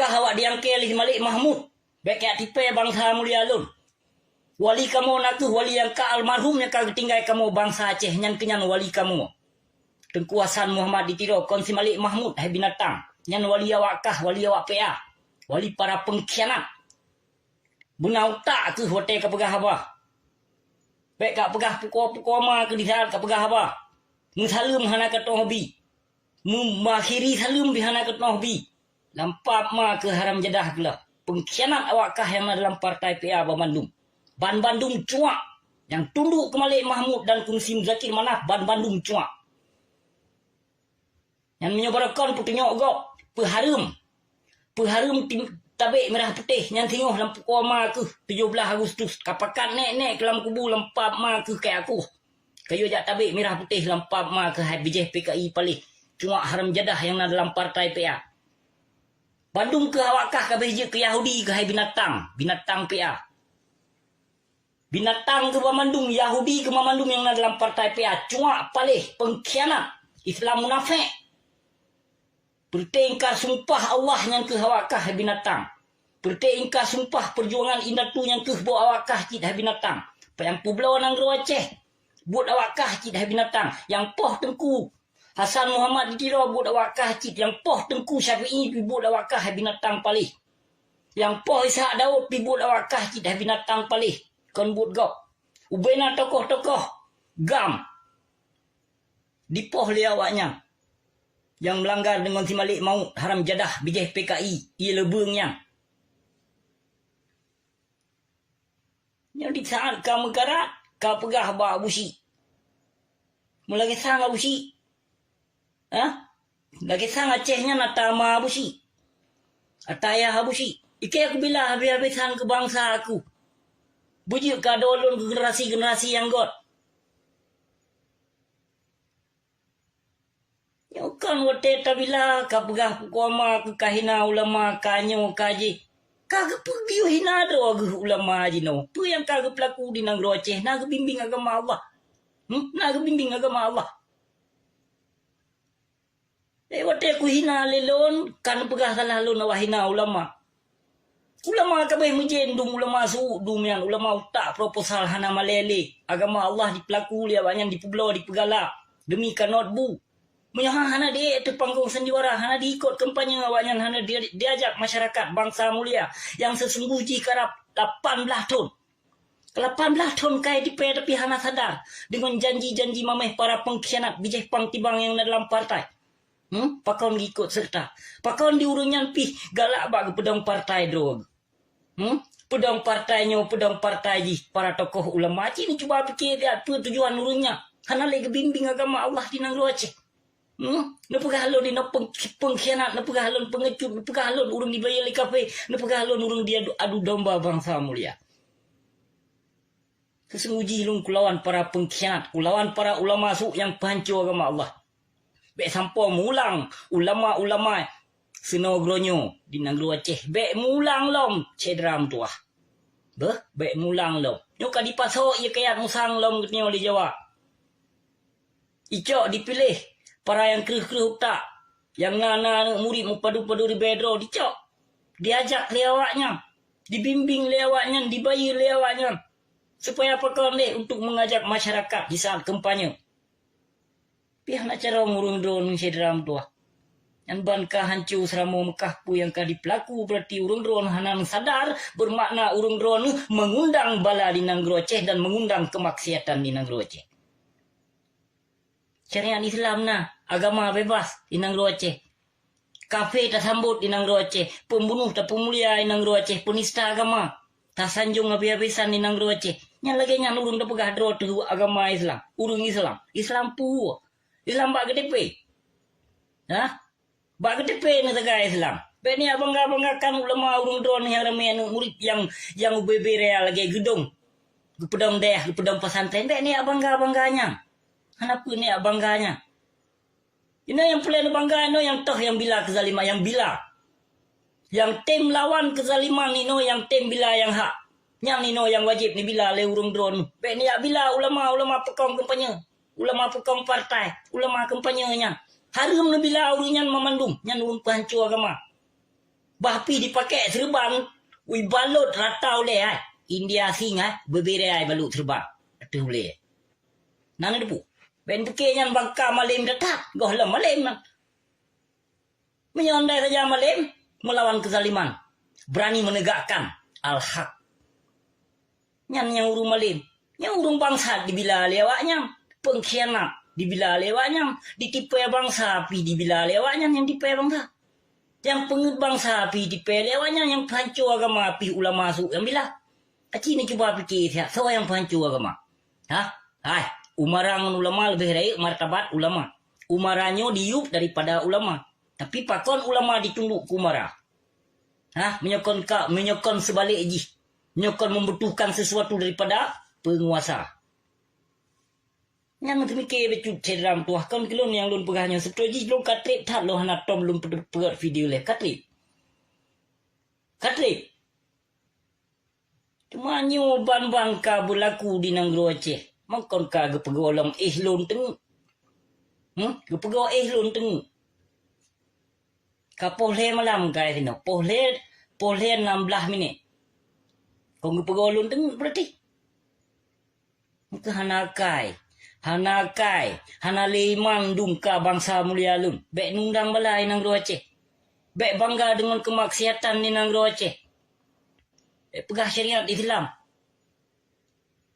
Kah awak diangke oleh Malik Mahmud. Baik kat tipe bangsa mulia lun. Wali kamu nak tu wali yang ka almarhum yang ka tinggal kamu bangsa Aceh nyan kenyan wali kamu. Tengku Hasan Muhammad ditiro konsi Malik Mahmud hai binatang. Nyan wali awak kah wali awak PA. Wali para pengkhianat. Bunau tak ke hotel ka pegah abah. Baik ka pegah pukul ma ke disal ka pegah abah. Musalum hana ka hobi. Makhiri salum bihana ka hobi. Lampap ma ke haram jadah gela. Pengkhianat awak kah yang dalam partai PA Bandung. Ban Bandung cuak. Yang tunduk ke Malik Mahmud dan Kunsim Zakir Manaf. Ban Bandung cuak. Yang menyebarkan putihnya ogok. Peharum. Peharum tabik merah putih. Yang tengok dalam pukul ma ke 17 Agustus. Kapakan nek dalam kubu lempap ma ke kayak aku. Kayu jak tabik merah putih lempap ma ke hai bijih PKI palih. Cuak haram jadah yang dalam partai PA. Bandung ke awakkah ke beja ke Yahudi ke hai binatang. Binatang PA. Binatang ke Bandung, Yahudi ke Bandung yang dalam partai PA. Cuak palih, pengkhianat, Islam munafik. Bertengkar sumpah Allah yang ke awakkah hai binatang. Bertengkar sumpah perjuangan indatu yang ke bawa awakkah cid hai binatang. Yang Pulau Nanggro Aceh, buat awakkah cid hai binatang. Yang poh tengku Hasan Muhammad ditiro buat awakkah cid. Yang poh tengku Syafi'i buat awakkah hai binatang palih. Yang poh Ishak Daud buat awakkah cid hai binatang palih. Kon buat gop. Ubena tokoh-tokoh gam. Dipoh li awaknya. Yang melanggar dengan si Malik Maut haram jadah bijih PKI. Ia lebungnya. Yang di saat kamu karat. Kau pegah bawa busi. Mulai sang busi. Lagi sang Acehnya natama busi. Ataya busi. Ike aku bila habis-habisan ke bangsa aku. Bujuk kadolun ke generasi-generasi yang got. Nyokan wate tabila kapegah pukoma ke kahina ulama kanyo kaji. Kagak pergi hina do ulama aji no. Tu yang kagak pelaku di Nanggro Aceh. Naga bimbing agama Allah. Naga bimbing agama Allah. Wate ku hina lelon kan pegah salah lon wahina ulama. Ulama kabeh mejendung ulama dumian ulama utak proposal hana malele agama Allah di pelaku dia banyak di pulau di pegala demi kanot bu menyaha hana dia tu panggung sandiwara hana diikut kampanye awaknya hana diajak masyarakat bangsa mulia yang sesungguhnya karap 18 tahun 18 tahun kai di tapi hana sadar dengan janji-janji mameh para pengkhianat bijih pangtibang yang dalam partai. Pakon ngikut serta. Pakon diurunyan pih galak bag pedang partai drog. Pedang partainya, pedang partai para tokoh ulama Aceh ni cuba fikir dia apa tujuan urunnya. Hana lagi bimbing agama Allah di Nanggro Aceh. Nepegah halun di pengkhianat, nepegah halun pengecut, nepegah halun urung dibayar di kafe, nepegah halun urung dia adu domba bangsa mulia. Sesungguhnya lung kulawan para pengkhianat, kulawan para ulama su yang pancur agama Allah. Bek sampo mulang ulama-ulama senogronyo di Nanggro Aceh. Bek mulang lom cedram tuah. Bek mulang lom. Nyoka dipasok ia kaya musang lom ketnya di Jawa. Icok dipilih para yang kerih-kerih tak. Yang ngana murid mupadu-padu di bedro dicok. Diajak lewatnya. Dibimbing lewatnya, dibayar lewatnya. Supaya apa kau ni untuk mengajak masyarakat di saat kampanye. Pihak nak cara ngurung drone sedram tuah. Yang bankah hancur seramo Mekah pu yang kah dipelaku berarti urung drone hanan sadar bermakna urung drone mengundang bala di Nanggro Aceh dan mengundang kemaksiatan di Nanggro Aceh. Syariat Islam nah agama bebas di Nanggro Aceh. Kafe tak sambut di Nanggro Aceh. Pembunuh tak pemulia di Nanggro Aceh. Penista agama. Tak sanjung habis-habisan di Nanggro Aceh. Yang lagi yang urung tak pegah drone tu agama Islam. Urung Islam. Islam pu. Islam bak KTP. Bak KTP negara Islam. Bek ni abang-abangkan ulama urung drone yang ramai murid yang UBB real lagi gedung. Gepedang daerah, gepedang pesantren. Bek ni abang-abanganya. Kenapa ni abanganya? Ini yang pelan bangga no yang toh yang bila kezaliman yang bila. Yang tim lawan kezaliman ni no yang tim bila yang hak. Yang ni no yang wajib ni bila le urung drone. Bek ni bila ulama pekong kampanye. Ulama pekong partai, ulama kampanyenya. Harum lebih lah urunyan memandung, yang urung pancur agama. Bahpi dipakai serban. Ui balut ratau le ai. India singa berbere ai balut serban. Itu boleh. Nana depu. Ben pekenyan bangka malim detak. Gohlam malim nan. Menyondai saja malim. Melawan kezaliman. Berani menegakkan al-haq. Nyan yang urung malim. Yang urung bangsa dibila lewaknya. Pengkhianat dibila lewaknya. Ditipu bangsa api dibila lewaknya. Yang tipu bangsa. Yang pengut bangsa api tipu lewaknya. Yang pancur agama api ulama masuk. Yang bila. Aci ni cuba fikir siap. So yang pancur agama. Hai. Umarangan ulama lebih baik martabat ulama. Umaranyo diup daripada ulama. Tapi pakon ulama ditunduk ke umara. Menyokong sebalik ji. Menyokong membutuhkan sesuatu daripada penguasa. Yang mikir becut ceram tuah kan kelon yang lun pegahnya setuju lo katrip tak lo hana tom lun pegat video le katrip. Cuma nyu ban ka berlaku di Nanggro Aceh. Mangkon ka gepegolong lun teng. Gepego lun teng. Ka pohle malam ka sino. Pohle 16 minit. Kau gepegolong teng berarti. Muka hanakai. Hana limang dungka bangsa mulia lun. Bek nundang balai Nanggro Aceh. Bek bangga dengan kemaksiatan di Nanggro Aceh. Bek pegah syariat Islam.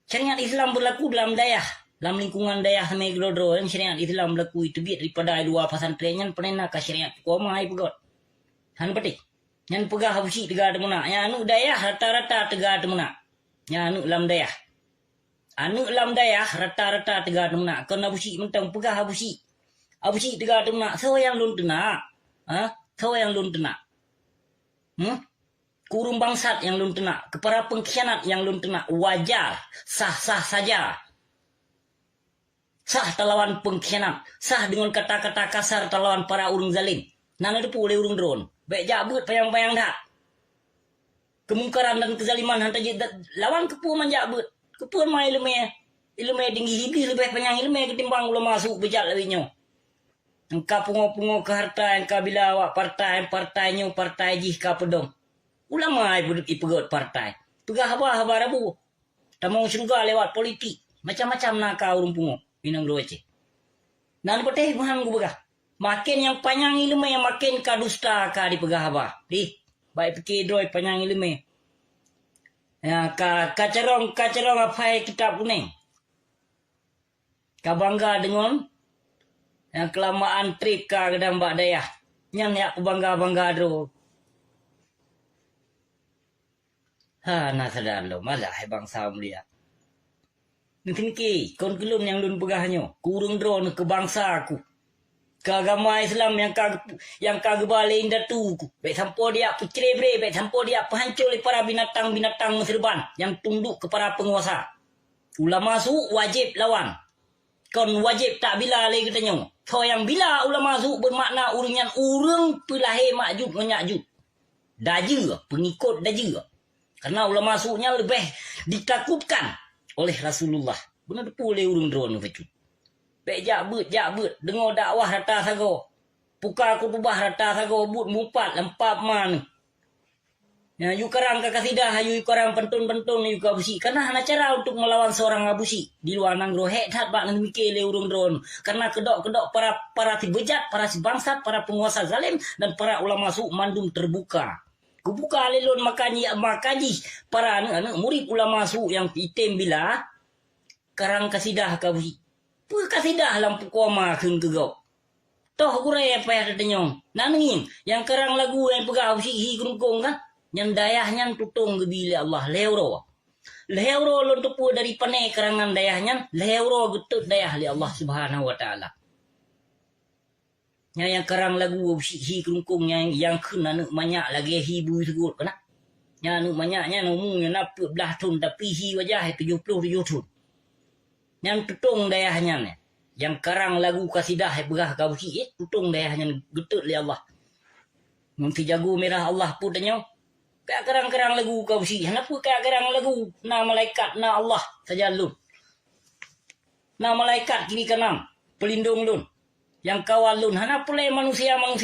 Syariat Islam berlaku dalam dayah. Dalam lingkungan dayah Semai Gelodro. Yang syariat Islam berlaku itu biar daripada luar pesantren. Yang pernah ke syariat kuama hai pegot. Han petik. Yang pegah habusi tegak temuna. Yang anu dayah rata-rata tegak temuna. Yang anu dalam dayah. Anu lam dayah rata-rata tegak temuna. Kau habusi mentang pegah habusi. Habusi tegak temuna. So yang lun tenak. So yang lun tenak. Kurung bangsat yang lun tenak. Kepada pengkhianat yang lun tenak. Wajar. Sah-sah saja. Sah terlawan pengkhianat. Sah dengan kata-kata kasar terlawan para urung zalim. Nana depu oleh urung drone. Baik jabut payang-payang dah. Kemungkaran dan kezaliman hantar lawan kepuan jabut. Kepuan mai ilmu tinggi hibis lebih panjang ilmu ketimbang ulah masuk bejat lewinyo. Engkau pungo-pungo ke harta engkau bila awak partainya partai jih ka pedong. Ulama ai budut ipegot partai. Pegah haba rabu. Tamong syurga lewat politik. Macam-macam nak ka urung pungo. Pinang Nanggro Aceh. Nan peteh mahang gu begah. Makin yang panjang ilmu yang makin kadusta ka di pegah haba. Baik fikir droi panjang ilmu. Ya kacerong apa kitab kuning. Ka bangga dengan yang kelamaan trip ka gedang bak dayah. Yang yak bangga dro. Nak sadar lo malah bangsa mulia. Nanti kon kelun yang lun pegahnya. Kurung drone ke bangsa aku. Ke agama Islam yang kagebale indatu. Baik sampo dia pecrebre. Baik sampo dia penghancur oleh para binatang-binatang serban. Yang tunduk kepada penguasa. Ulama su wajib lawan. Kon wajib tak bila lagi katanya. So yang bila ulama su bermakna urung pelahir makjud menyakjud. Daja. Pengikut daja. Karena ulama sunya lebih ditakutkan oleh Rasulullah. Benar depu oleh urung drone fecut. Bek jabut. Dengar dakwah rata sago. Puka kutubah rata sago. But mumpat lempap man. Ya, yu karang kakasidah. Yu karang pentun-pentun. Yu kabusi. Karena hanya cara untuk melawan seorang abusi. Di luar Nanggro. Hek bak nak mikir oleh urung drone. Karena kedok-kedok para si bejat. Para si bangsat. Para penguasa zalim. Dan para ulama su mandum terbuka. Kubuka lelon makaji para anak murid ulama su yang item bila karang kasidah kabusi. Kasidah lampu koma keun kegau. Toh kurai apa yang ternyong. Naningin yang karang lagu yang pegah kabusi hi kerungkong kan. Yang dayahnya tutung gebila Allah lehro. Lehro lon tepu dari panai karangan dayahnya. Lehro getut dayah li Allah Subhanahu wa taala. Yang karang lagu hi kerungkung yang kena nak banyak lagi hibu segut kena. Yang nak banyaknya nomungnya nak belah tun tapi hi wajah 70 tun. Yang tutung dayahnya ni. Yang karang lagu kasidah berah kau si tutung dayahnya getut li Allah. Nanti jago merah Allah pun tanya. Kayak karang-karang lagu kau si. Kenapa kayak karang lagu na malaikat na Allah saja lun. Na malaikat kiri kanan pelindung lun. Yang kawal lun. Hana pula manusia zalim.